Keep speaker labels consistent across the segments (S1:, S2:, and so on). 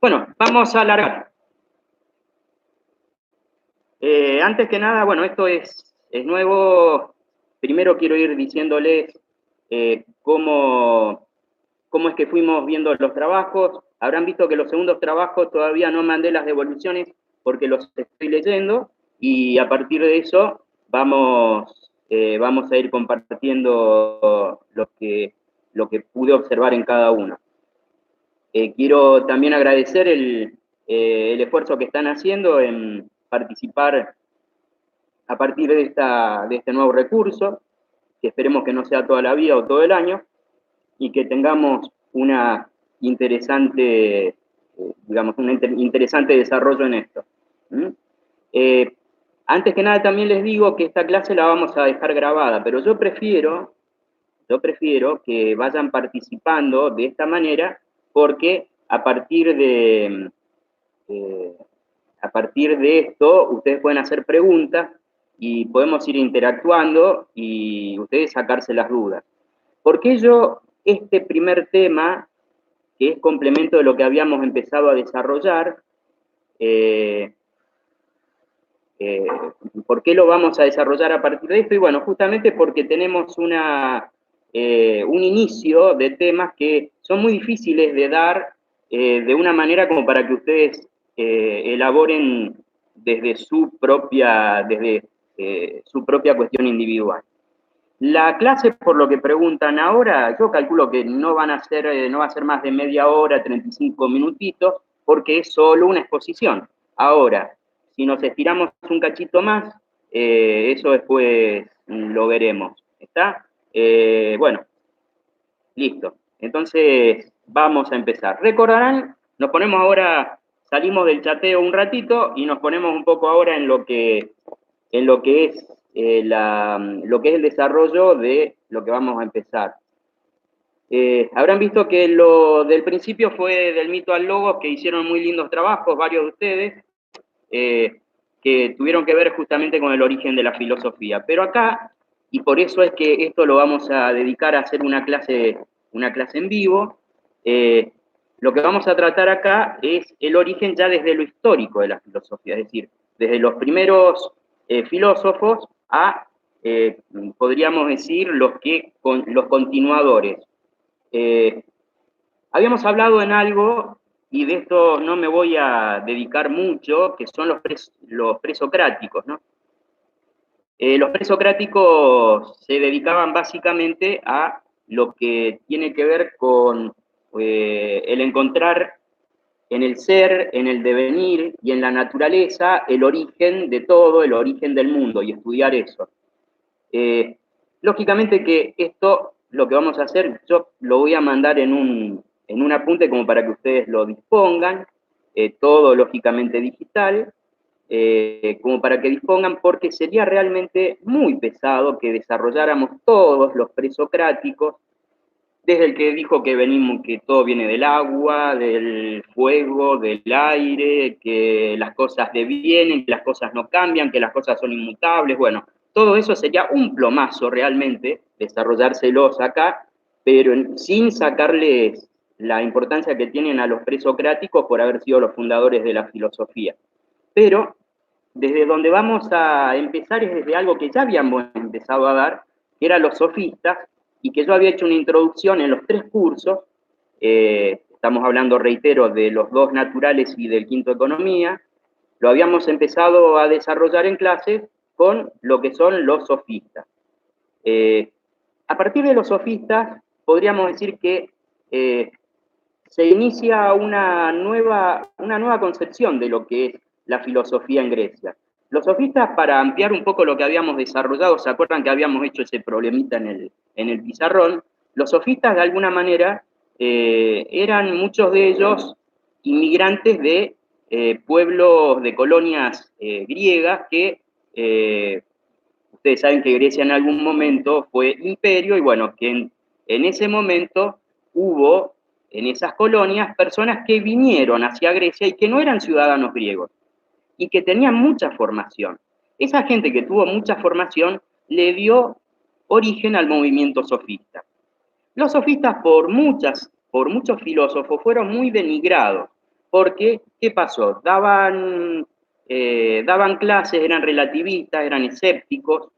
S1: Bueno, vamos a alargar. Antes que nada, bueno, esto es nuevo. Primero quiero ir diciéndoles cómo es que fuimos viendo los trabajos. Habrán visto que los segundos trabajos todavía no mandé las devoluciones porque los estoy leyendo y a partir de eso vamos a ir compartiendo lo que pude observar en cada uno. Quiero también agradecer el esfuerzo que están haciendo en participar a partir de este nuevo recurso, que esperemos que no sea toda la vida o todo el año, y que tengamos una interesante, digamos, un interesante desarrollo en esto. ¿Mm? Antes que nada también les digo que esta clase la vamos a dejar grabada, pero yo prefiero que vayan participando de esta manera porque a partir de esto ustedes pueden hacer preguntas y podemos ir interactuando y ustedes sacarse las dudas. ¿Por qué yo este primer tema, que es complemento de lo que habíamos empezado a desarrollar, ¿por qué lo vamos a desarrollar a partir de esto? Y bueno, justamente porque tenemos un inicio de temas que son muy difíciles de dar de una manera como para que ustedes elaboren desde su propia cuestión individual. La clase, por lo que preguntan ahora, yo calculo que no va a ser más de media hora, 35 minutitos, porque es solo una exposición. Ahora, si nos estiramos un cachito más, eso después lo veremos. ¿Está? Bueno, listo. Entonces, vamos a empezar. Recordarán, nos ponemos ahora, salimos del chateo un ratito y nos ponemos un poco ahora en lo que es lo que es el desarrollo de lo que vamos a empezar. Habrán visto que lo del principio fue del mito al logos, que hicieron muy lindos trabajos, varios de ustedes, que tuvieron que ver justamente con el origen de la filosofía. Pero acá, y por eso es que esto lo vamos a dedicar a hacer una clase en vivo, lo que vamos a tratar acá es el origen ya desde lo histórico de la filosofía, es decir, desde los primeros filósofos a, podríamos decir, los continuadores. Habíamos hablado en algo, y de esto no me voy a dedicar mucho, que son los presocráticos, ¿no? Los presocráticos se dedicaban básicamente a lo que tiene que ver con el encontrar en el ser, en el devenir y en la naturaleza el origen de todo, el origen del mundo, y estudiar eso. Lógicamente que esto, lo que vamos a hacer, yo lo voy a mandar en un apunte como para que ustedes lo dispongan, todo lógicamente digital, como para que dispongan, porque sería realmente muy pesado que desarrolláramos todos los presocráticos, desde el que dijo que que todo viene del agua, del fuego, del aire, que las cosas devienen, que las cosas no cambian, que las cosas son inmutables, bueno, todo eso sería un plomazo realmente, desarrollárselos acá, pero sin sacarles la importancia que tienen a los presocráticos por haber sido los fundadores de la filosofía. Pero desde donde vamos a empezar es desde algo que ya habíamos empezado a dar, que eran los sofistas, y que yo había hecho una introducción en los 3 cursos, estamos hablando, reitero, de los 2 naturales y del quinto economía, lo habíamos empezado a desarrollar en clases con lo que son los sofistas. A partir de los sofistas, podríamos decir que se inicia una nueva concepción de lo que es la filosofía en Grecia. Los sofistas, para ampliar un poco lo que habíamos desarrollado, ¿se acuerdan que habíamos hecho ese problemita en el pizarrón? Los sofistas, de alguna manera, eran muchos de ellos inmigrantes de pueblos, de colonias griegas que ustedes saben que Grecia en algún momento fue imperio y bueno, que en ese momento hubo en esas colonias personas que vinieron hacia Grecia y que no eran ciudadanos griegos y que tenían mucha formación. Esa gente que tuvo mucha formación le dio origen al movimiento sofista. Los sofistas por muchos filósofos fueron muy denigrados. porque, ¿qué pasó? Daban clases, eran relativistas, eran escépticos,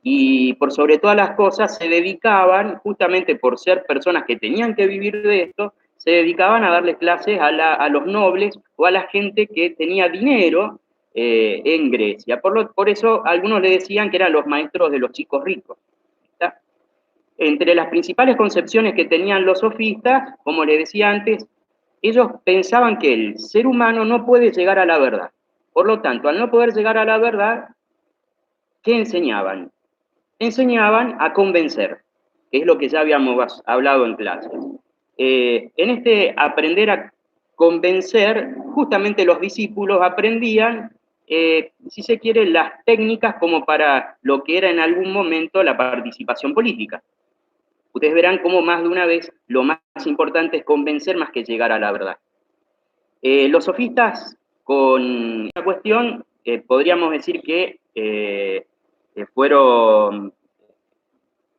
S1: y por sobre todas las cosas se dedicaban, justamente por ser personas que tenían que vivir de esto, se dedicaban a darle clases a los nobles o a la gente que tenía dinero en Grecia. Por eso algunos le decían que eran los maestros de los chicos ricos. ¿Está? Entre las principales concepciones que tenían los sofistas, como les decía antes, ellos pensaban que el ser humano no puede llegar a la verdad. Por lo tanto, al no poder llegar a la verdad, ¿qué enseñaban? Enseñaban a convencer, que es lo que ya habíamos hablado en clases. En este aprender a convencer, justamente los discípulos aprendían, si se quiere, las técnicas como para lo que era en algún momento la participación política. Ustedes verán cómo más de una vez lo más importante es convencer más que llegar a la verdad. Los sofistas, con esta cuestión, podríamos decir que fueron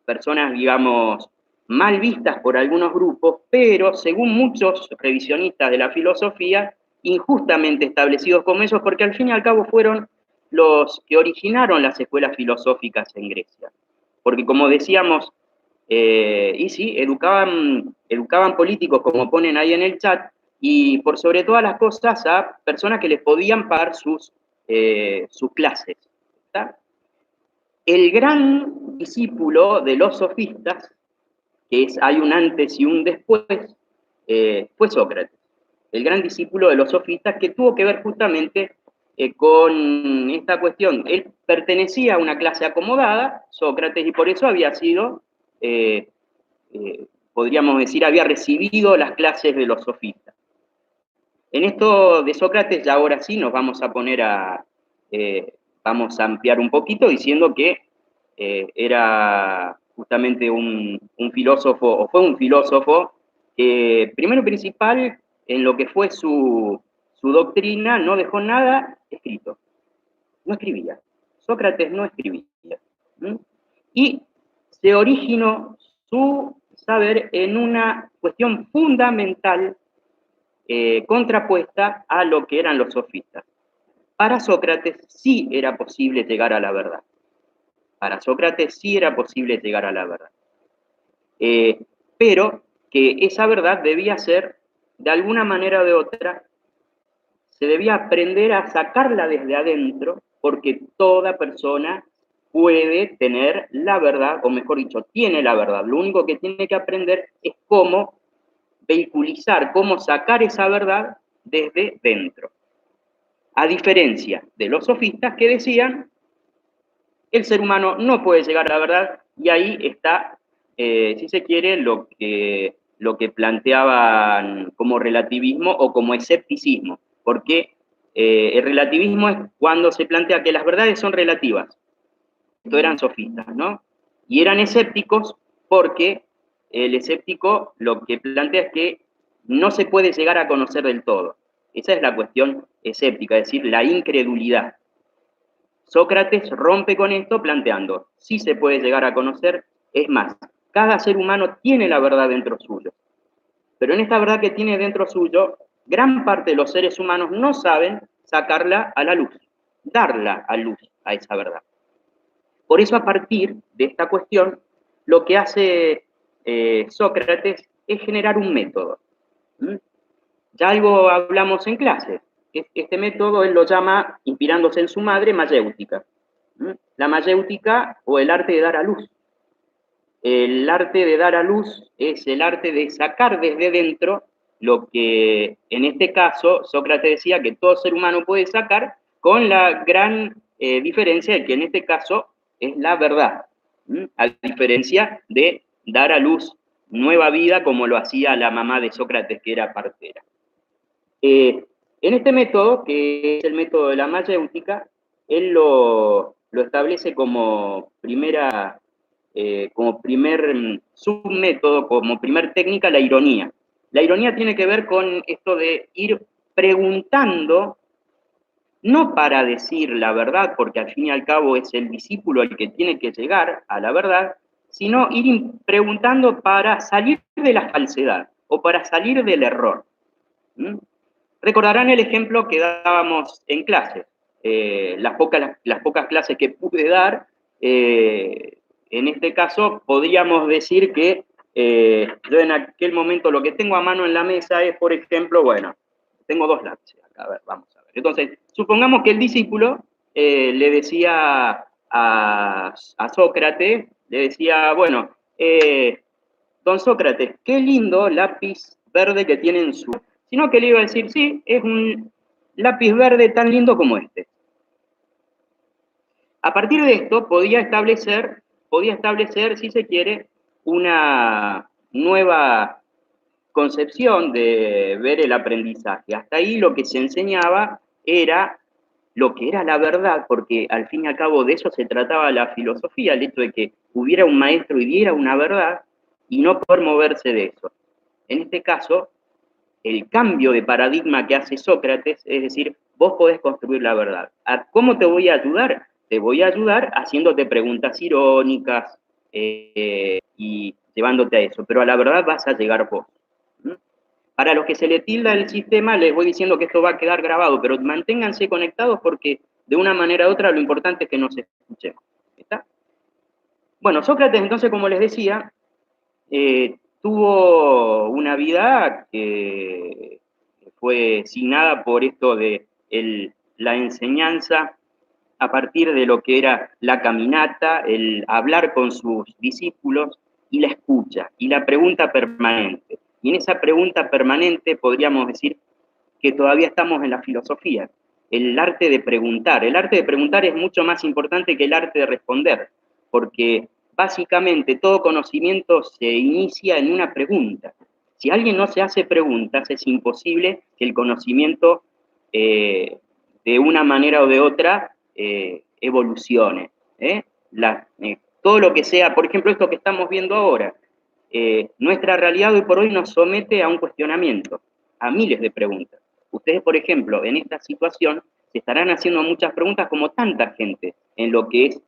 S1: personas, digamos, mal vistas por algunos grupos, pero según muchos revisionistas de la filosofía, injustamente establecidos como ellos, porque al fin y al cabo fueron los que originaron las escuelas filosóficas en Grecia. Porque como decíamos, y sí, educaban políticos, como ponen ahí en el chat, y por sobre todas las cosas a personas que les podían pagar sus clases. ¿Está? El gran discípulo de los sofistas, hay un antes y un después, fue Sócrates. El gran discípulo de los sofistas que tuvo que ver justamente con esta cuestión. Él pertenecía a una clase acomodada, Sócrates, y por eso había sido, podríamos decir, había recibido las clases de los sofistas. En esto de Sócrates, ya ahora sí nos vamos a poner vamos a ampliar un poquito diciendo que era justamente un filósofo, o fue un filósofo, que primero y principal, en lo que fue su doctrina, no dejó nada escrito. No escribía. Sócrates no escribía. ¿Mm? Y se originó su saber en una cuestión fundamental contrapuesta a lo que eran los sofistas. Para Sócrates sí era posible llegar a la verdad. Para Sócrates sí era posible llegar a la verdad. Pero que esa verdad debía ser, de alguna manera o de otra, se debía aprender a sacarla desde adentro, porque toda persona puede tener la verdad, o mejor dicho, tiene la verdad. Lo único que tiene que aprender es cómo vehiculizar, cómo sacar esa verdad desde dentro. A diferencia de los sofistas que decían, el ser humano no puede llegar a la verdad, y ahí está, si se quiere, lo que planteaban como relativismo o como escepticismo, porque el relativismo es cuando se plantea que las verdades son relativas. Esto eran sofistas, ¿no? Y eran escépticos porque el escéptico lo que plantea es que no se puede llegar a conocer del todo. Esa es la cuestión escéptica, es decir, la incredulidad. Sócrates rompe con esto planteando, sí se puede llegar a conocer, es más, cada ser humano tiene la verdad dentro suyo. Pero en esta verdad que tiene dentro suyo, gran parte de los seres humanos no saben sacarla a la luz, darla a luz a esa verdad. Por eso, a partir de esta cuestión, lo que hace Sócrates es generar un método. ¿Mm? Ya algo hablamos en clase. Este método él lo llama, inspirándose en su madre, mayéutica. ¿Mm? La mayéutica, o el arte de dar a luz. El arte de dar a luz es el arte de sacar desde dentro lo que, en este caso, Sócrates decía que todo ser humano puede sacar, con la gran diferencia de que en este caso es la verdad, a diferencia de dar a luz nueva vida como lo hacía la mamá de Sócrates, que era partera. En este método, que es el método de la mayéutica, él lo establece como como primer submétodo, como primer técnica, la ironía. La ironía tiene que ver con esto de ir preguntando, no para decir la verdad, porque al fin y al cabo es el discípulo el que tiene que llegar a la verdad, sino ir preguntando para salir de la falsedad o para salir del error. ¿Mm? Recordarán el ejemplo que dábamos en clase. Las pocas clases que pude dar, en este caso podríamos decir que yo en aquel momento lo que tengo a mano en la mesa es, por ejemplo, bueno, tengo dos lápices acá, a ver, vamos a ver. Entonces, supongamos que el discípulo le decía a Sócrates, le decía, bueno, don Sócrates, qué lindo lápiz verde que tiene en su... Sino que le iba a decir, sí, es un lápiz verde tan lindo como este. A partir de esto podía establecer, si se quiere, una nueva concepción de ver el aprendizaje. Hasta ahí lo que se enseñaba era lo que era la verdad, porque al fin y al cabo de eso se trataba la filosofía, el hecho de que hubiera un maestro y diera una verdad y no poder moverse de eso. En este caso, el cambio de paradigma que hace Sócrates, es decir, vos podés construir la verdad. ¿Cómo te voy a ayudar? Te voy a ayudar haciéndote preguntas irónicas y llevándote a eso, pero a la verdad vas a llegar vos. ¿Mm? Para los que se le tilda el sistema, les voy diciendo que esto va a quedar grabado, pero manténganse conectados porque de una manera u otra lo importante es que nos escuchemos. ¿Está? Bueno, Sócrates entonces, como les decía, tuvo una vida que fue signada por esto de la enseñanza a partir de lo que era la caminata, el hablar con sus discípulos y la escucha y la pregunta permanente. Y en esa pregunta permanente podríamos decir que todavía estamos en la filosofía, el arte de preguntar. El arte de preguntar es mucho más importante que el arte de responder, porque básicamente todo conocimiento se inicia en una pregunta. Si alguien no se hace preguntas, es imposible que el conocimiento de una manera o de otra evolucione. Todo lo que sea, por ejemplo, esto que estamos viendo ahora, nuestra realidad hoy por hoy nos somete a un cuestionamiento, a miles de preguntas. Ustedes, por ejemplo, en esta situación, se estarán haciendo muchas preguntas como tanta gente en lo que es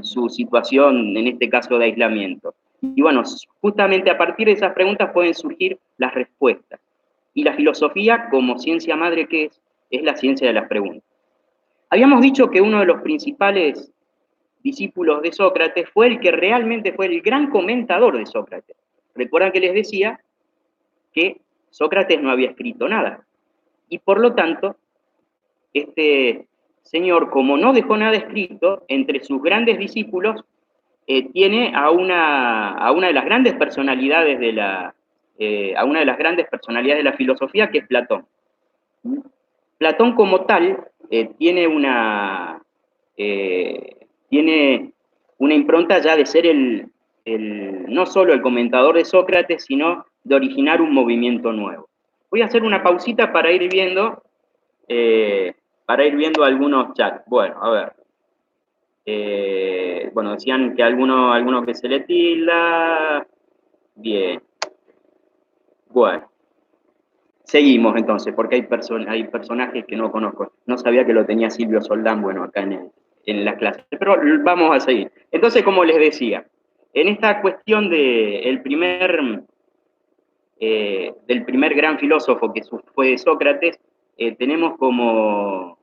S1: su situación, en este caso de aislamiento. Y bueno, justamente a partir de esas preguntas pueden surgir las respuestas. Y la filosofía, como ciencia madre que es la ciencia de las preguntas. Habíamos dicho que uno de los principales discípulos de Sócrates fue el que realmente fue el gran comentador de Sócrates. Recuerdan que les decía que Sócrates no había escrito nada. Y por lo tanto, este señor, como no dejó nada escrito, entre sus grandes discípulos tiene a una de las grandes personalidades a una de las grandes personalidades de la filosofía, que es Platón. Platón como tal tiene una impronta ya de ser no solo el comentador de Sócrates, sino de originar un movimiento nuevo. Voy a hacer una pausita para ir viendo algunos chats. Bueno, a ver. Bueno, decían que alguno que se le tilda. Bien. Bueno. Seguimos entonces, porque hay personajes que no conozco. No sabía que lo tenía Silvio Soldán, bueno, acá en la clase. Pero vamos a seguir. Entonces, como les decía, en esta cuestión del primer gran filósofo que fue Sócrates, tenemos como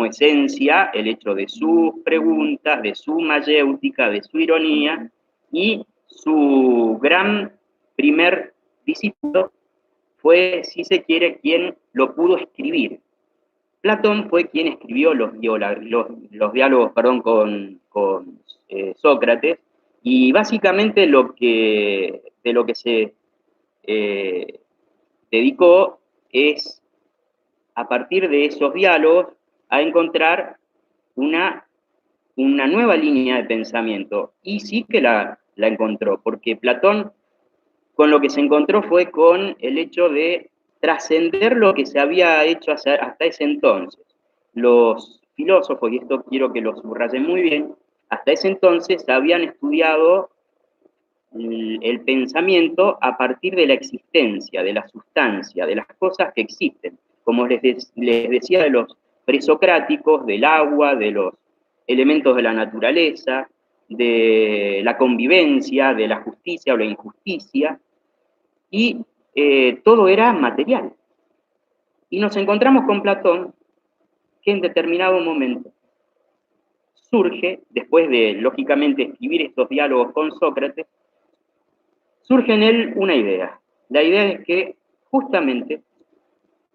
S1: esencia el hecho de sus preguntas, de su mayéutica, de su ironía, y su gran primer discípulo fue, si se quiere, quien lo pudo escribir. Platón fue quien escribió los diálogos con Sócrates, y básicamente de lo que se dedicó es, a partir de esos diálogos, a encontrar una, una nueva línea de pensamiento. Y sí que la encontró, porque Platón con lo que se encontró fue con el hecho de trascender lo que se había hecho hasta ese entonces. Los filósofos, y esto quiero que lo subrayen muy bien, hasta ese entonces habían estudiado el pensamiento a partir de la existencia, de la sustancia, de las cosas que existen. Como les decía, de los presocráticos, del agua, de los elementos de la naturaleza, de la convivencia, de la justicia o la injusticia, y todo era material. Y nos encontramos con Platón, que en determinado momento surge, después de, lógicamente, escribir estos diálogos con Sócrates, surge en él una idea. La idea es que, justamente,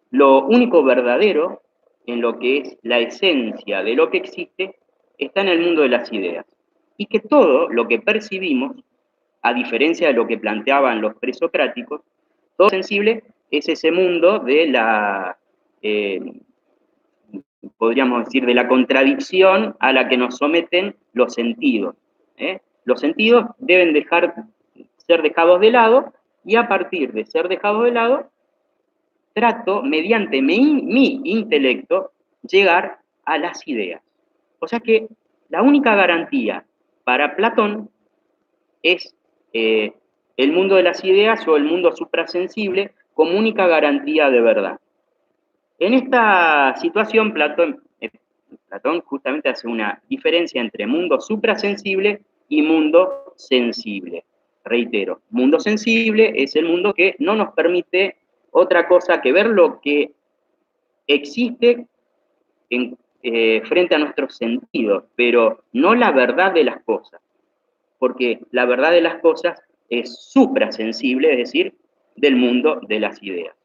S1: lo único verdadero en lo que es la esencia de lo que existe está en el mundo de las ideas. Y que todo lo que percibimos, a diferencia de lo que planteaban los presocráticos, todo sensible es ese mundo de la, podríamos decir, de la contradicción a la que nos someten los sentidos. Los sentidos deben ser dejados de lado, y a partir de ser dejados de lado, trato, mediante mi intelecto, llegar a las ideas. O sea que la única garantía para Platón es el mundo de las ideas o el mundo suprasensible como única garantía de verdad. En esta situación, Platón justamente hace una diferencia entre mundo suprasensible y mundo sensible. Reitero, mundo sensible es el mundo que no nos permite otra cosa que ver lo que existe frente a nuestros sentidos, pero no la verdad de las cosas, porque la verdad de las cosas es suprasensible, es decir, del mundo de las ideas.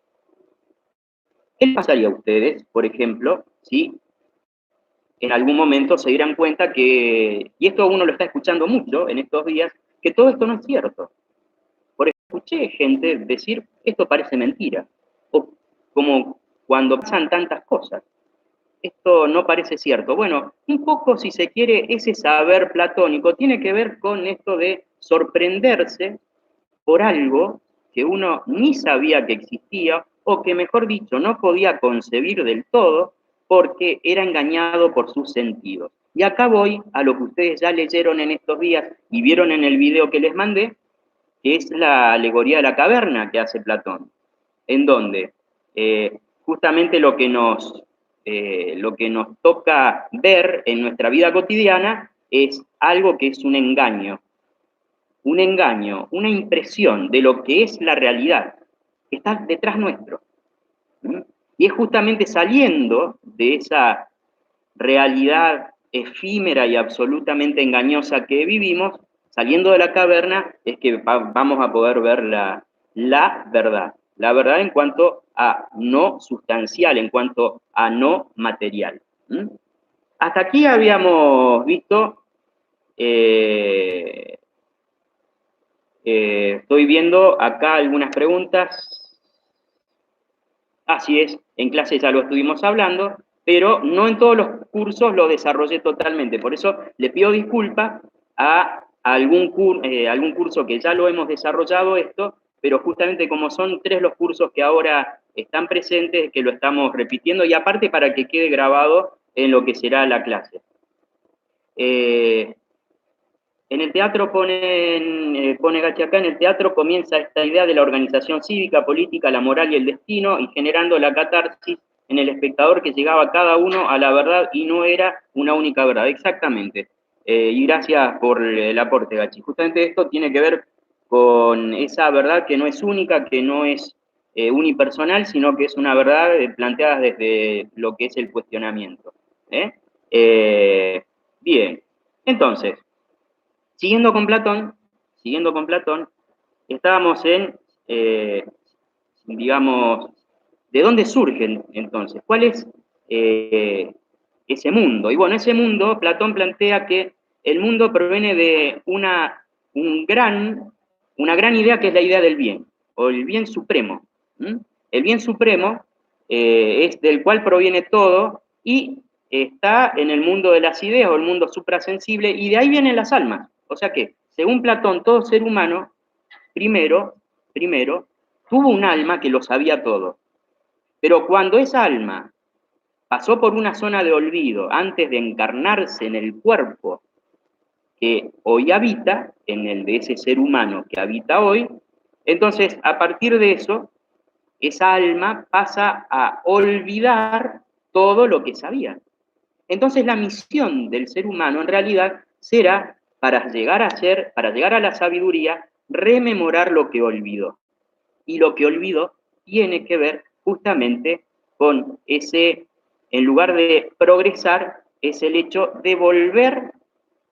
S1: ¿Qué les pasaría a ustedes, por ejemplo, si en algún momento se dieran cuenta que, y esto uno lo está escuchando mucho en estos días, que todo esto no es cierto? Por ejemplo, escuché gente decir, esto parece mentira, o como cuando pasan tantas cosas, esto no parece cierto. Bueno, un poco, si se quiere, ese saber platónico tiene que ver con esto de sorprenderse por algo que uno ni sabía que existía, o que, mejor dicho, no podía concebir del todo, porque era engañado por sus sentidos. Y acá voy a lo que ustedes ya leyeron en estos días y vieron en el video que les mandé, que es la alegoría de la caverna que hace Platón, en donde justamente lo que nos toca ver en nuestra vida cotidiana es algo que es un engaño, una impresión de lo que es la realidad, que está detrás nuestro. Y es justamente saliendo de esa realidad efímera y absolutamente engañosa que vivimos, saliendo de la caverna, es que vamos a poder ver la verdad en cuanto a no sustancial, en cuanto a no material. Hasta aquí habíamos visto, estoy viendo acá algunas preguntas. Así es, en clase ya lo estuvimos hablando, pero no en todos los cursos lo desarrollé totalmente. Por eso le pido disculpas a algún curso que ya lo hemos desarrollado esto, pero justamente como son 3 los cursos que ahora están presentes, que lo estamos repitiendo, y aparte para que quede grabado en lo que será la clase. En el teatro pone Gachi acá, en el teatro comienza esta idea de la organización cívica, política, la moral y el destino, y generando la catarsis en el espectador, que llegaba cada uno a la verdad y no era una única verdad. Exactamente. Y gracias por el aporte, Gachi. Justamente esto tiene que ver con esa verdad que no es única, que no es unipersonal, sino que es una verdad planteada desde lo que es el cuestionamiento. Bien, entonces, siguiendo con Platón, estábamos en, digamos, ¿de dónde surgen entonces? ¿Cuál es ese mundo? Y bueno, ese mundo, Platón plantea que el mundo proviene de una gran idea, que es la idea del bien, o el bien supremo. El bien supremo es del cual proviene todo, y está en el mundo de las ideas, o el mundo suprasensible, y de ahí vienen las almas. O sea que, según Platón, todo ser humano, primero, tuvo un alma que lo sabía todo. Pero cuando esa alma pasó por una zona de olvido antes de encarnarse en el cuerpo que hoy habita, en el de ese ser humano que habita hoy, entonces, a partir de eso, esa alma pasa a olvidar todo lo que sabía. Entonces, la misión del ser humano en realidad será, para llegar a la sabiduría, rememorar lo que olvidó. Y lo que olvidó tiene que ver justamente con ese, en lugar de progresar, es el hecho de volver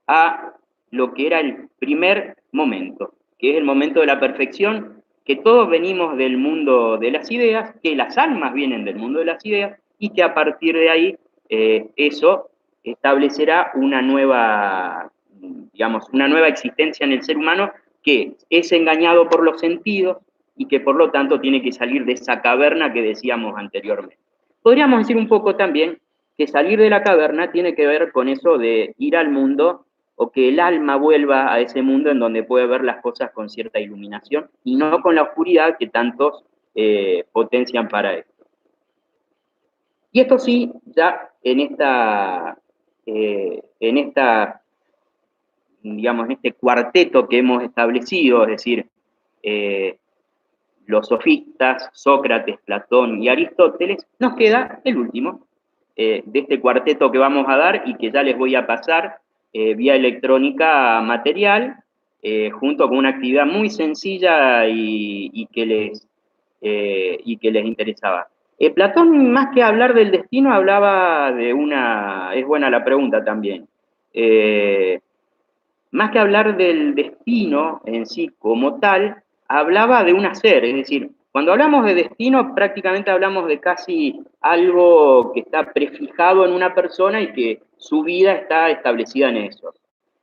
S1: a lo que era el primer momento, que es el momento de la perfección, que todos venimos del mundo de las ideas, que las almas vienen del mundo de las ideas, y que a partir de ahí eso establecerá una nueva, digamos, una nueva existencia en el ser humano que es engañado por los sentidos y que por lo tanto tiene que salir de esa caverna que decíamos anteriormente. Podríamos decir un poco también que salir de la caverna tiene que ver con eso de ir al mundo o que el alma vuelva a ese mundo en donde puede ver las cosas con cierta iluminación y no con la oscuridad que tantos potencian para esto. Y esto sí, ya digamos, en este cuarteto que hemos establecido, es decir, eh, los sofistas, Sócrates, Platón y Aristóteles, nos queda el último de este cuarteto que vamos a dar y que ya les voy a pasar vía electrónica material, junto con una actividad muy sencilla y que les interesaba. Platón, más que hablar del destino, hablaba de una, es buena la pregunta también, más que hablar del destino en sí como tal, hablaba de un hacer, es decir, cuando hablamos de destino prácticamente hablamos de casi algo que está prefijado en una persona y que su vida está establecida en eso.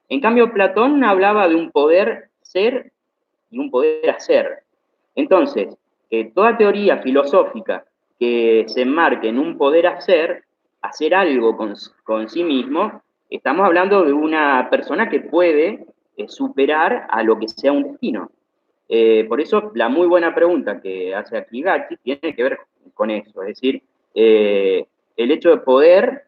S1: En cambio, Platón hablaba de un poder ser y un poder hacer. Entonces, toda teoría filosófica que se enmarque en un poder hacer algo con sí mismo, estamos hablando de una persona que puede superar a lo que sea un destino. Por eso, la muy buena pregunta que hace aquí Gatti tiene que ver con eso, es decir, el hecho de poder,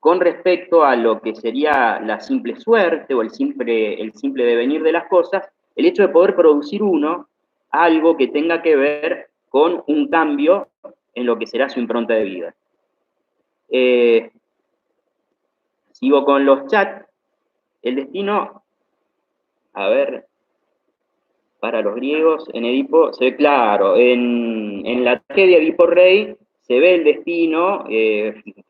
S1: con respecto a lo que sería la simple suerte o el simple devenir de las cosas, el hecho de poder producir uno algo que tenga que ver con un cambio en lo que será su impronta de vida. Sigo con los chats. El destino, a ver, para los griegos, en Edipo, se ve claro, en la tragedia de Edipo Rey se ve el destino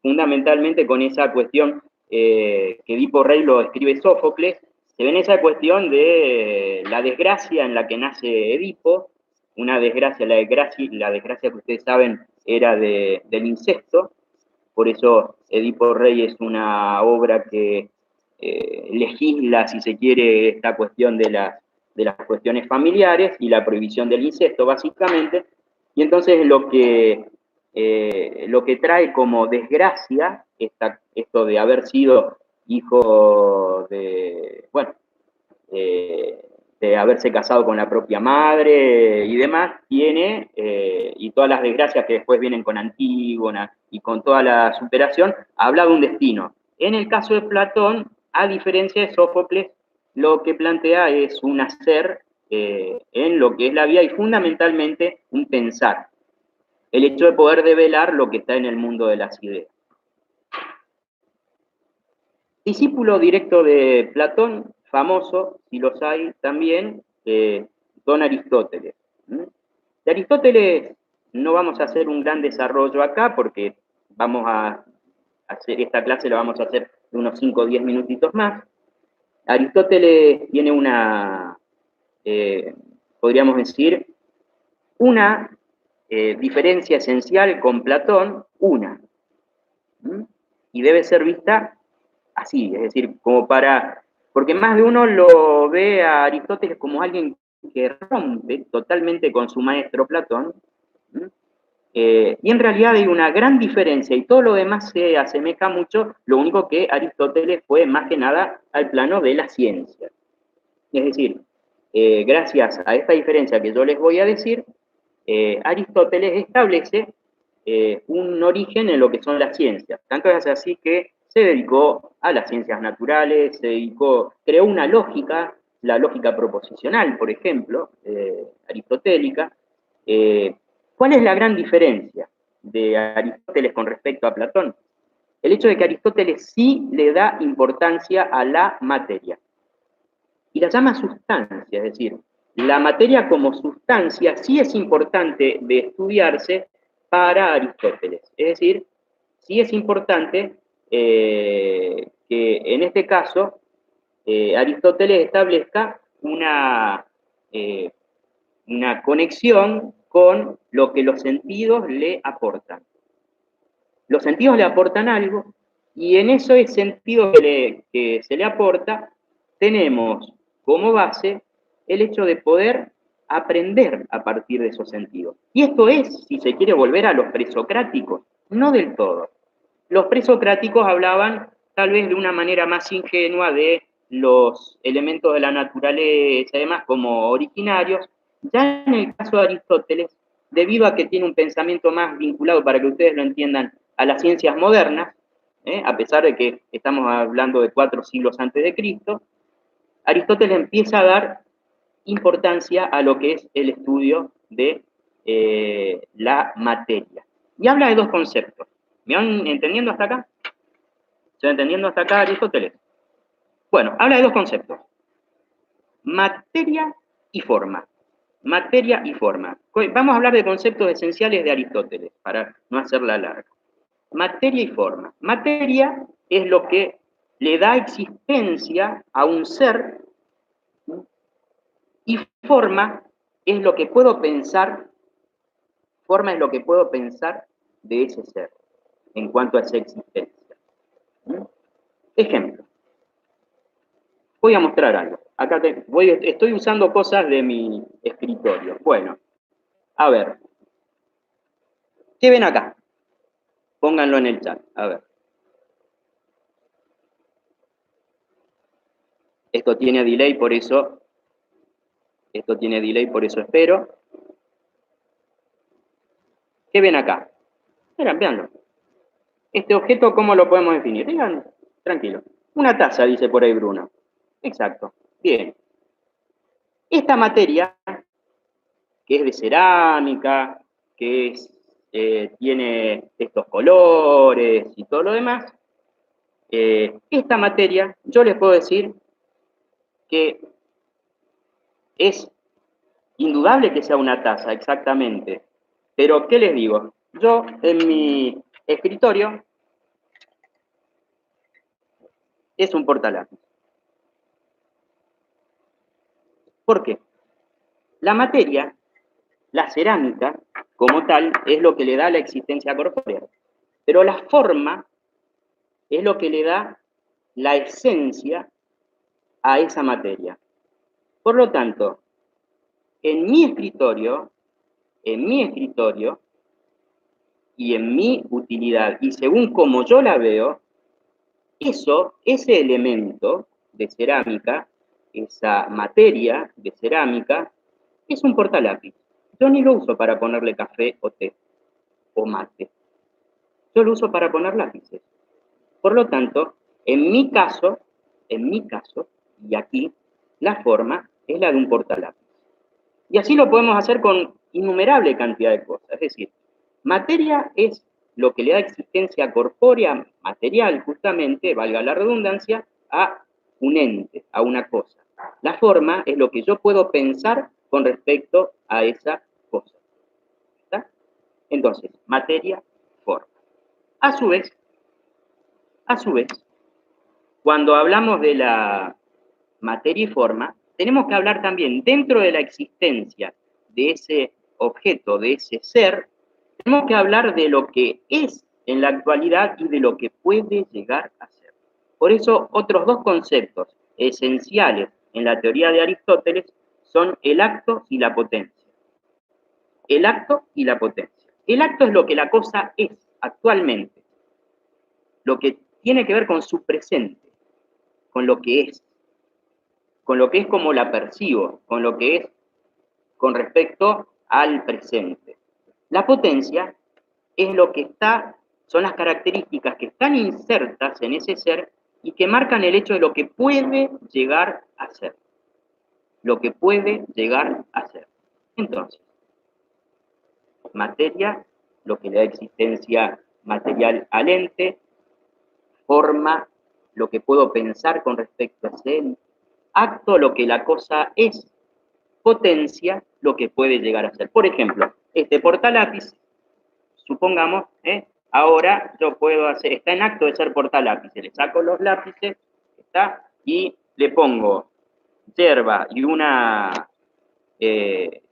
S1: fundamentalmente con esa cuestión que Edipo Rey lo escribe Sófocles, se ve en esa cuestión de la desgracia en la que nace Edipo, una desgracia, la desgracia que ustedes saben era del incesto, por eso Edipo Rey es una obra que legisla, si se quiere, esta cuestión de las cuestiones familiares y la prohibición del incesto, básicamente, y entonces lo que trae como desgracia, esto de haber sido hijo bueno, de haberse casado con la propia madre y demás, y todas las desgracias que después vienen con Antígona y con toda la superación, habla de un destino. En el caso de Platón, a diferencia de Sófocles, lo que plantea es un hacer en lo que es la vida y fundamentalmente un pensar. El hecho de poder develar lo que está en el mundo de las ideas. Discípulo directo de Platón, famoso, si los hay también, don Aristóteles. De Aristóteles no vamos a hacer un gran desarrollo acá porque vamos a hacer esta clase, la vamos a hacer de unos 5 o 10 minutitos más. Aristóteles tiene podríamos decir, una diferencia esencial con Platón, y debe ser vista así, es decir, porque más de uno lo ve a Aristóteles como alguien que rompe totalmente con su maestro Platón, y en realidad hay una gran diferencia y todo lo demás se asemeja mucho, lo único que Aristóteles fue más que nada al plano de la ciencia. Es decir, gracias a esta diferencia que yo les voy a decir, Aristóteles establece un origen en lo que son las ciencias. Tanto es así que se dedicó a las ciencias naturales, creó una lógica, la lógica proposicional, por ejemplo, aristotélica. ¿Cuál es la gran diferencia de Aristóteles con respecto a Platón? El hecho de que Aristóteles sí le da importancia a la materia y la llama sustancia, es decir, la materia como sustancia sí es importante de estudiarse, para Aristóteles. Es decir, sí es importante que en este caso Aristóteles establezca una conexión con lo que los sentidos le aportan. Los sentidos le aportan algo y en ese sentido que se le aporta tenemos como base el hecho de poder aprender a partir de esos sentidos. Y esto es, si se quiere volver a los presocráticos, no del todo. Los presocráticos hablaban tal vez de una manera más ingenua de los elementos de la naturaleza y demás como originarios. Ya en el caso de Aristóteles, debido a que tiene un pensamiento más vinculado, para que ustedes lo entiendan, a las ciencias modernas, a pesar de que estamos hablando de 4 siglos antes de Cristo, Aristóteles empieza a dar importancia a lo que es el estudio de la materia. Y habla de dos conceptos. ¿Me van entendiendo hasta acá? ¿Se va entendiendo hasta acá Aristóteles? Bueno, habla de dos conceptos. Materia y forma. Materia y forma. Vamos a hablar de conceptos esenciales de Aristóteles, para no hacerla larga. Materia y forma. Materia es lo que le da existencia a un ser, y forma es lo que puedo pensar, forma es lo que puedo pensar de ese ser, en cuanto a esa existencia. Ejemplo. Voy a mostrar algo. Acá estoy usando cosas de mi escritorio. Bueno, a ver. ¿Qué ven acá? Pónganlo en el chat. A ver. Esto tiene delay, por eso espero. ¿Qué ven acá? Veanlo. Este objeto, ¿cómo lo podemos definir? Digan, tranquilo. Una taza, dice por ahí Bruno. Exacto. Bien. Esta materia, que es de cerámica, que tiene estos colores y todo lo demás, esta materia, yo les puedo decir que es indudable que sea una taza, exactamente. Pero, ¿qué les digo? Yo en mi escritorio es un portalápiz. ¿Por qué? La materia, la cerámica, como tal, es lo que le da la existencia corpórea. Pero la forma es lo que le da la esencia a esa materia. Por lo tanto, en mi escritorio y en mi utilidad, y según como yo la veo, ese elemento de cerámica, esa materia de cerámica, es un portalápiz. Yo ni lo uso para ponerle café o té o mate. Yo lo uso para poner lápices. Por lo tanto, en mi caso, y aquí, la forma es la de un portalápiz. Y así lo podemos hacer con innumerable cantidad de cosas. Es decir, materia es lo que le da existencia corpórea, material, justamente, valga la redundancia, a un ente, a una cosa. La forma es lo que yo puedo pensar con respecto a esa cosa. ¿Está? Entonces, materia, forma. A su vez, cuando hablamos de la materia y forma, tenemos que hablar también dentro de la existencia de ese objeto, de ese ser, tenemos que hablar de lo que es en la actualidad y de lo que puede llegar a ser. Por eso, otros dos conceptos esenciales en la teoría de Aristóteles son el acto y la potencia. El acto y la potencia. El acto es lo que la cosa es actualmente, lo que tiene que ver con su presente, con lo que es como la percibo, con lo que es con respecto al presente. La potencia es lo que son las características que están insertas en ese ser y que marcan el hecho de lo que puede llegar a ser. Lo que puede llegar a ser. Entonces, materia, lo que le da existencia material al ente, forma, lo que puedo pensar con respecto a ese ente, acto, lo que la cosa es, potencia, lo que puede llegar a ser. Por ejemplo, este portalápiz supongamos, ahora yo puedo hacer, está en acto de ser portalápices, le saco los lápices, ¿está? Y le pongo yerba y eh,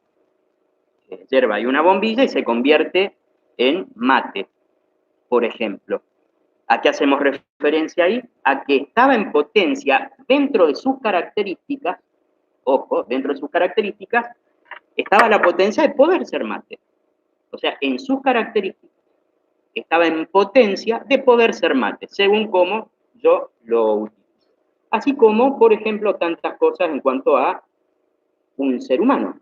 S1: una bombilla y se convierte en mate, por ejemplo. ¿A qué hacemos referencia ahí? A que estaba en potencia dentro de sus características, ojo, dentro de sus características, estaba la potencia de poder ser mate. O sea, en sus características estaba en potencia de poder ser mate, según cómo yo lo utilizo. Así como, por ejemplo, tantas cosas en cuanto a un ser humano.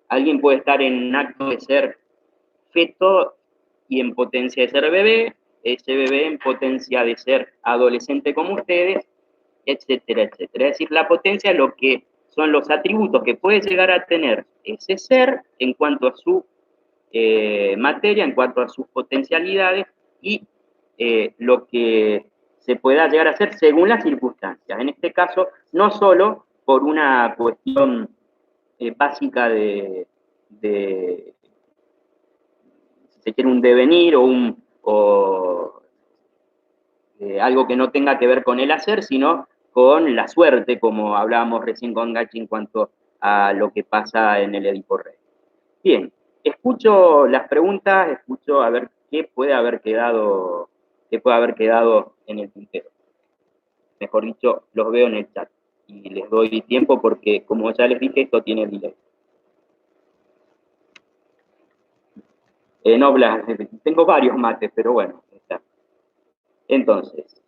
S1: Alguien puede estar en acto de ser feto y en potencia de ser bebé, ese bebé en potencia de ser adolescente como ustedes, etcétera, etcétera. Es decir, la potencia es lo que son los atributos que puede llegar a tener ese ser en cuanto a su materia, en cuanto a sus potencialidades y lo que se pueda llegar a hacer según las circunstancias. En este caso, no solo por una cuestión básica de, si se quiere, un devenir algo que no tenga que ver con el hacer, sino con la suerte, como hablábamos recién con Gachi en cuanto a lo que pasa en el Edipo Rey. Bien, escucho las preguntas, escucho a ver qué puede haber quedado en el tintero. Mejor dicho, los veo en el chat y les doy tiempo porque, como ya les dije, esto tiene delay. No, Blas, tengo varios mates, pero bueno, está. Entonces,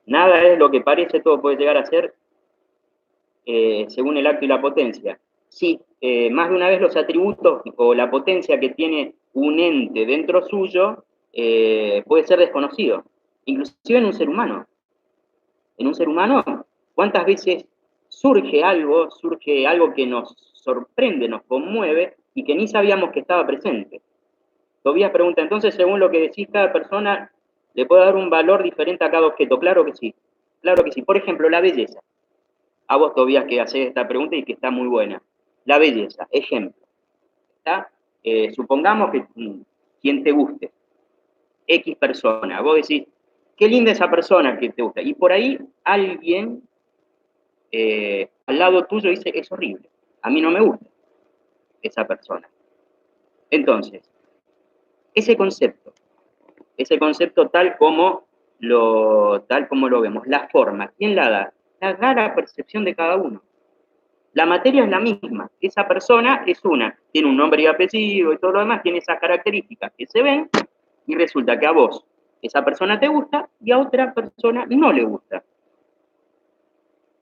S1: nada es lo que parece, todo puede llegar a ser según el acto y la potencia. Sí, más de una vez los atributos o la potencia que tiene un ente dentro suyo puede ser desconocido, inclusive en un ser humano. En un ser humano, ¿cuántas veces surge algo que nos sorprende, nos conmueve y que ni sabíamos que estaba presente? Tobías pregunta, entonces, según lo que decís, cada persona le puede dar un valor diferente a cada objeto. Claro que sí, claro que sí. Por ejemplo, la belleza. A vos, Tobías, que haces esta pregunta y que está muy buena. La belleza, ejemplo. ¿Está? Supongamos que quien te guste, X persona, vos decís, qué linda esa persona que te gusta. Y por ahí alguien al lado tuyo dice, es horrible, a mí no me gusta esa persona. Entonces, ese concepto tal como lo vemos, la forma, ¿quién la da? La da la percepción de cada uno. La materia es la misma, esa persona es una, tiene un nombre y apellido y todo lo demás, tiene esas características que se ven y resulta que a vos esa persona te gusta y a otra persona no le gusta.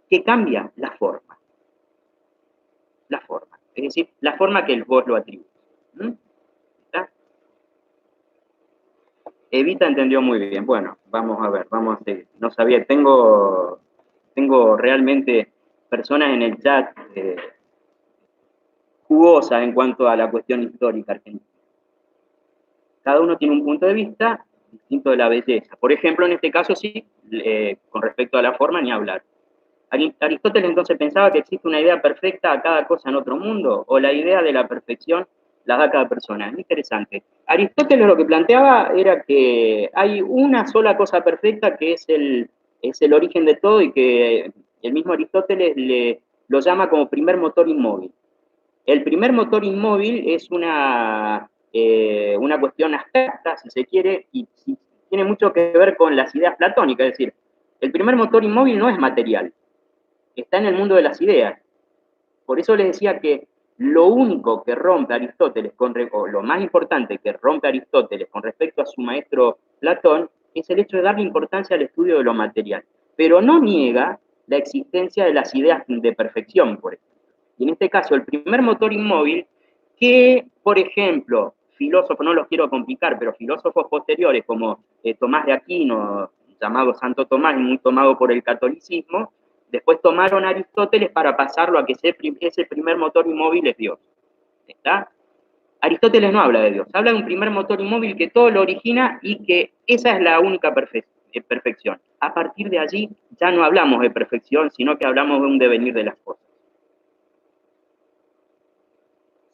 S1: ¿Qué cambia? La forma. La forma. Es decir, la forma que vos lo atribuyes. ¿Está? Evita entendió muy bien. Bueno, vamos a ver, vamos a seguir. No sabía, tengo realmente personas en el chat jugosas en cuanto a la cuestión histórica argentina. Cada uno tiene un punto de vista distinto de la belleza. Por ejemplo, en este caso sí, con respecto a la forma, ni hablar. Aristóteles entonces pensaba que existe una idea perfecta a cada cosa en otro mundo, o la idea de la perfección la da cada persona. Es interesante. Aristóteles lo que planteaba era que hay una sola cosa perfecta que es el origen de todo y que el mismo Aristóteles lo llama como primer motor inmóvil. El primer motor inmóvil es una cuestión abstracta, si se quiere, y tiene mucho que ver con las ideas platónicas, es decir, el primer motor inmóvil no es material, está en el mundo de las ideas. Por eso les decía que lo único que rompe Aristóteles, o lo más importante que rompe Aristóteles con respecto a su maestro Platón, es el hecho de darle importancia al estudio de lo material. Pero no niega la existencia de las ideas de perfección, por ejemplo. Y en este caso, el primer motor inmóvil, que, por ejemplo, filósofos, no los quiero complicar, pero filósofos posteriores como Tomás de Aquino, llamado Santo Tomás y muy tomado por el catolicismo, después tomaron a Aristóteles para pasarlo a que ese primer motor inmóvil es Dios. ¿Está? Aristóteles no habla de Dios, habla de un primer motor inmóvil que todo lo origina y que esa es la única perfección. A partir de allí ya no hablamos de perfección, sino que hablamos de un devenir de las cosas.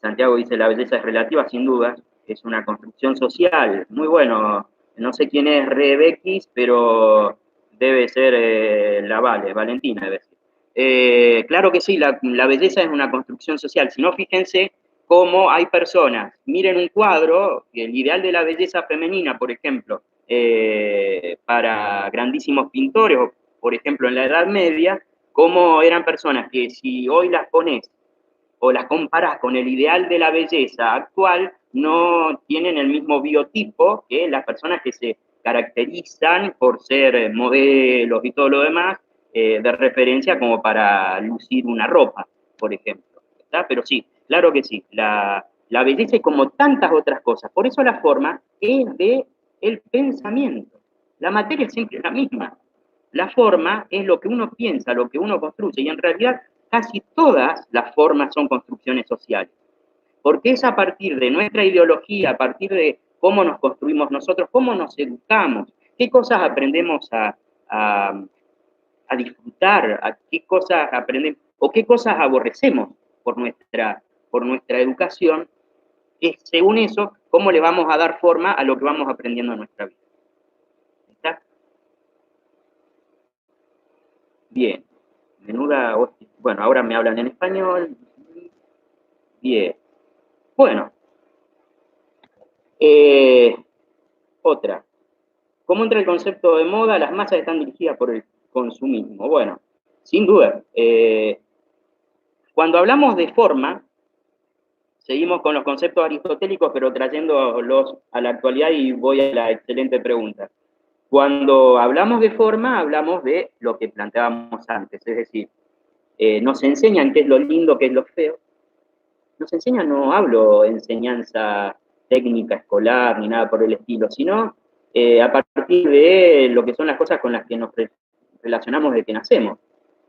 S1: Santiago dice, la belleza es relativa, sin duda. es una construcción social. Muy bueno, no sé quién es Rebekis, pero debe ser Valentina debe ser. Claro que sí, la belleza es una construcción social. Si no, fíjense cómo hay personas, miren un cuadro, el ideal de la belleza femenina, por ejemplo, para grandísimos pintores, o por ejemplo en la Edad Media, cómo eran personas que si hoy las pones o las comparas con el ideal de la belleza actual, no tienen el mismo biotipo que las personas que se caracterizan por ser modelos y todo lo demás, de referencia como para lucir una ropa, por ejemplo. ¿Está? Pero sí, claro que sí, la belleza es como tantas otras cosas. Por eso la forma es de el pensamiento. La materia es siempre la misma. La forma es lo que uno piensa, lo que uno construye, y en realidad casi todas las formas son construcciones sociales, porque es a partir de nuestra ideología, a partir de cómo nos construimos nosotros, cómo nos educamos, qué cosas aprendemos a, a disfrutar, a qué cosas aprendemos, o qué cosas aborrecemos por nuestra educación, es según eso cómo le vamos a dar forma a lo que vamos aprendiendo en nuestra vida. ¿Está? Bien. Menuda hostia. Bueno, ahora me hablan en español. Bien. Bueno, eh, otra. ¿Cómo entra el concepto de moda? Las masas están dirigidas por el consumismo. Bueno, sin duda. Cuando hablamos de forma, seguimos con los conceptos aristotélicos, pero trayéndolos a la actualidad, y voy a la excelente pregunta. Cuando hablamos de forma, hablamos de lo que planteábamos antes, es decir, nos enseñan qué es lo lindo, qué es lo feo. Nos enseñan, no hablo enseñanza técnica escolar ni nada por el estilo, sino a partir de lo que son las cosas con las que nos relacionamos desde que nacemos.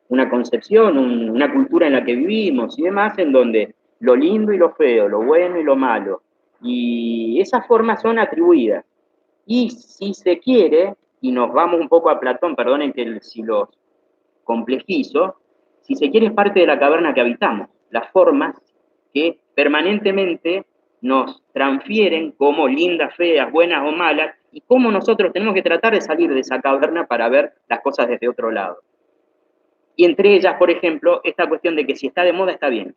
S1: Una concepción, una cultura en la que vivimos y demás, en donde lo lindo y lo feo, lo bueno y lo malo, y esas formas son atribuidas. Y si se quiere, y nos vamos un poco a Platón, perdonen que si los complejizo, si se quiere es parte de la caverna que habitamos, las formas que permanentemente nos transfieren como lindas, feas, buenas o malas, y cómo nosotros tenemos que tratar de salir de esa caverna para ver las cosas desde otro lado. Y entre ellas, por ejemplo, esta cuestión de que si está de moda está bien,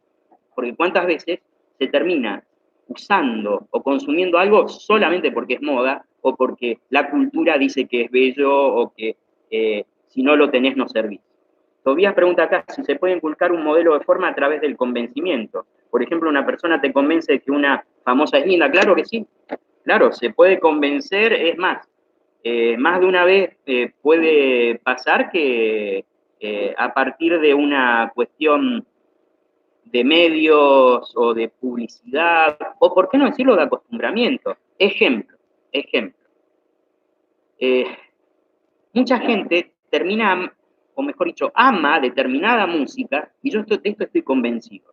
S1: porque cuántas veces se termina usando o consumiendo algo solamente porque es moda o porque la cultura dice que es bello o que si no lo tenés no servís. Tobías pregunta acá si se puede inculcar un modelo de forma a través del convencimiento. Por ejemplo, una persona te convence de que una famosa es linda. Claro que sí. Claro, se puede convencer, es más de una vez puede pasar que a partir de una cuestión de medios o de publicidad, o por qué no decirlo de acostumbramiento. Ejemplo. Eh, Mucha gente termina, o mejor dicho, ama determinada música, y yo de esto estoy convencido.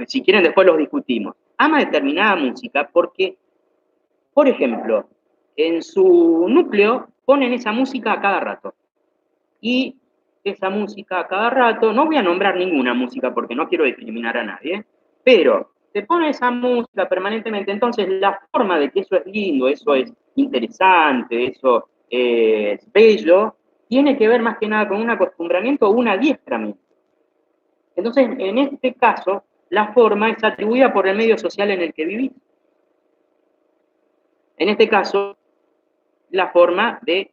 S1: Si quieren después los discutimos. Ama determinada música porque, por ejemplo, en su núcleo ponen esa música a cada rato. Y esa música a cada rato, no voy a nombrar ninguna música porque no quiero discriminar a nadie, pero te pone esa música permanentemente, entonces la forma de que eso es lindo, eso es interesante, eso es bello, tiene que ver más que nada con un acostumbramiento o un adiestramiento. Entonces, en este caso, la forma es atribuida por el medio social en el que vivís. En este caso, la forma de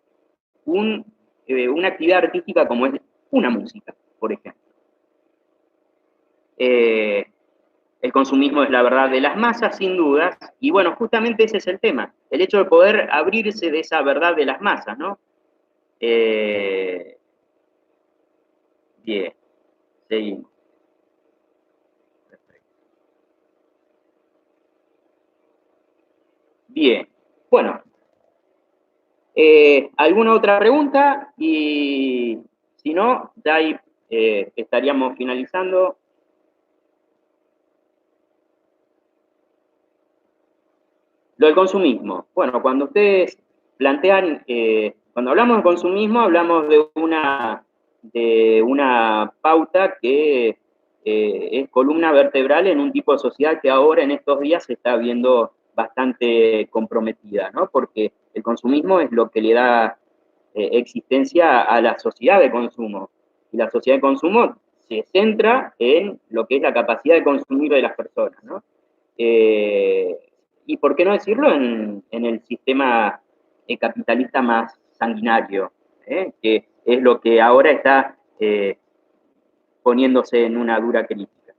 S1: una actividad artística como es una música, por ejemplo. El consumismo es la verdad de las masas, sin dudas, y bueno, justamente ese es el tema, el hecho de poder abrirse de esa verdad de las masas, ¿no? Bien, seguimos. Bien, bueno, ¿alguna otra pregunta? Y si no, ya ahí estaríamos finalizando. Lo del consumismo. Bueno, cuando ustedes plantean, cuando hablamos de consumismo, hablamos de una pauta que es columna vertebral en un tipo de sociedad que ahora en estos días se está viendo bastante comprometida, ¿no? Porque el consumismo es lo que le da existencia a la sociedad de consumo. Y la sociedad de consumo se centra en lo que es la capacidad de consumir de las personas, ¿no? Y por qué no decirlo en el sistema capitalista más sanguinario, que es lo que ahora está poniéndose en una dura crítica.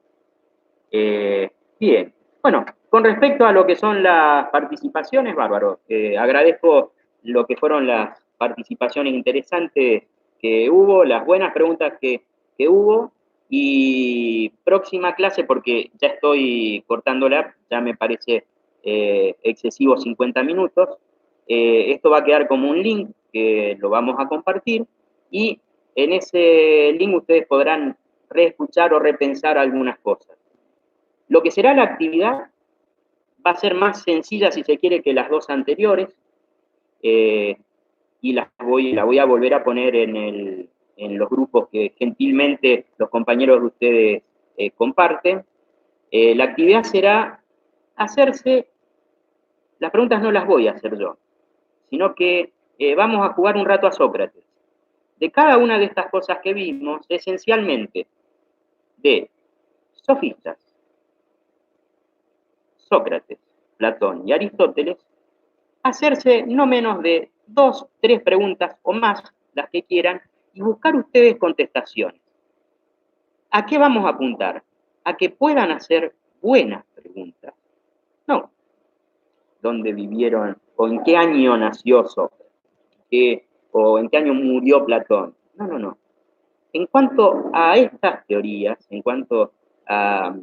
S1: Bien, bueno, con respecto a lo que son las participaciones, bárbaro, agradezco lo que fueron las participaciones interesantes que hubo, las buenas preguntas que hubo, y próxima clase, porque ya estoy cortándola, ya me parece excesivo 50 minutos, esto va a quedar como un link que lo vamos a compartir, y en ese link ustedes podrán reescuchar o repensar algunas cosas. Lo que será la actividad va a ser más sencilla, si se quiere, que las dos anteriores, y la voy a volver a poner en los grupos que gentilmente los compañeros de ustedes comparten. La actividad será hacerse, las preguntas no las voy a hacer yo, sino que vamos a jugar un rato a Sócrates. De cada una de estas cosas que vimos, esencialmente, de sofistas, Sócrates, Platón y Aristóteles, hacerse no menos de 2, 3 preguntas o más, las que quieran, y buscar ustedes contestaciones. ¿A qué vamos a apuntar? A que puedan hacer buenas preguntas. No, ¿dónde vivieron o en qué año nació Sócrates? ¿O en qué año murió Platón? No, no, no. En cuanto a estas teorías, en cuanto a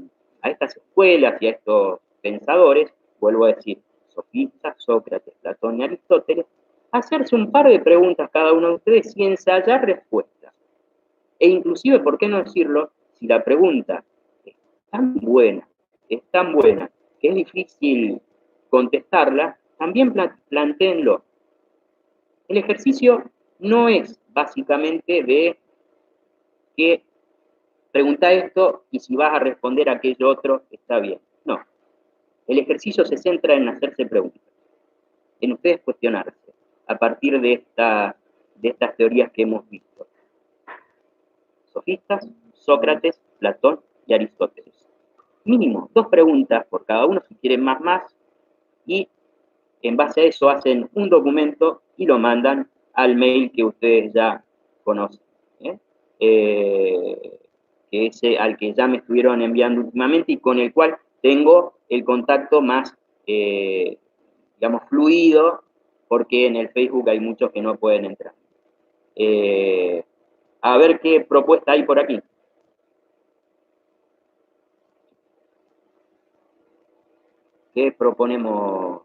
S1: estas escuelas y a estos pensadores, vuelvo a decir, sofistas, Sócrates, Platón y Aristóteles, hacerse un par de preguntas cada uno de ustedes y ensayar respuestas. E inclusive, ¿por qué no decirlo? Si la pregunta es tan buena, que es difícil contestarla, también plantéenlo. El ejercicio no es básicamente de que pregunta esto y si vas a responder aquello otro, está bien. No. El ejercicio se centra en hacerse preguntas, en ustedes cuestionarse a partir de estas teorías que hemos visto. Sofistas, Sócrates, Platón y Aristóteles. Mínimo 2 preguntas por cada uno, si quieren más, y en base a eso hacen un documento y lo mandan al mail que ustedes ya conocen. Que ese al que ya me estuvieron enviando últimamente y con el cual tengo el contacto más, digamos, fluido, porque en el Facebook hay muchos que no pueden entrar. A ver qué propuesta hay por aquí. ¿Qué proponemos?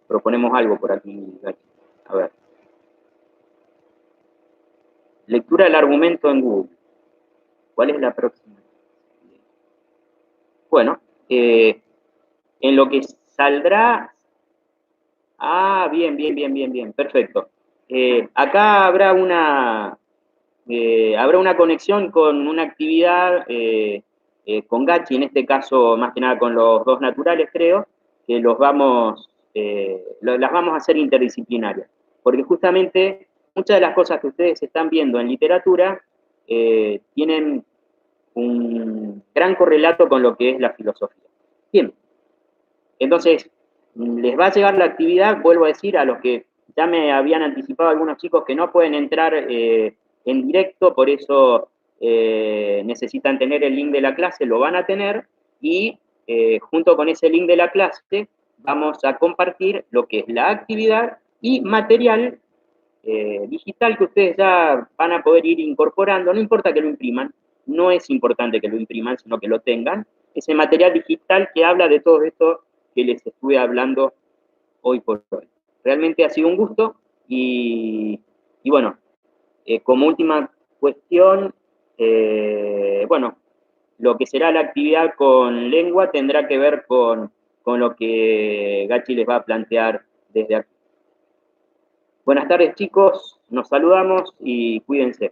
S1: Proponemos algo por aquí. A ver. Lectura del argumento en Google. ¿Cuál es la próxima? Bueno, en lo que saldrá... Ah, bien, perfecto. Acá habrá una conexión con una actividad con Gachi, en este caso más que nada con los dos naturales, creo, que las vamos a hacer interdisciplinarias, porque justamente muchas de las cosas que ustedes están viendo en literatura tienen un gran correlato con lo que es la filosofía. Bien, entonces les va a llegar la actividad, vuelvo a decir, a los que ya me habían anticipado algunos chicos que no pueden entrar en directo, por eso necesitan tener el link de la clase, lo van a tener, y junto con ese link de la clase vamos a compartir lo que es la actividad y material digital que ustedes ya van a poder ir incorporando, no importa que lo impriman, no es importante que lo impriman, sino que lo tengan, ese material digital que habla de todo esto que les estuve hablando hoy por hoy. Realmente ha sido un gusto y bueno, como última cuestión, bueno, lo que será la actividad con lengua tendrá que ver con lo que Gachi les va a plantear desde aquí. Buenas tardes, chicos, nos saludamos y cuídense.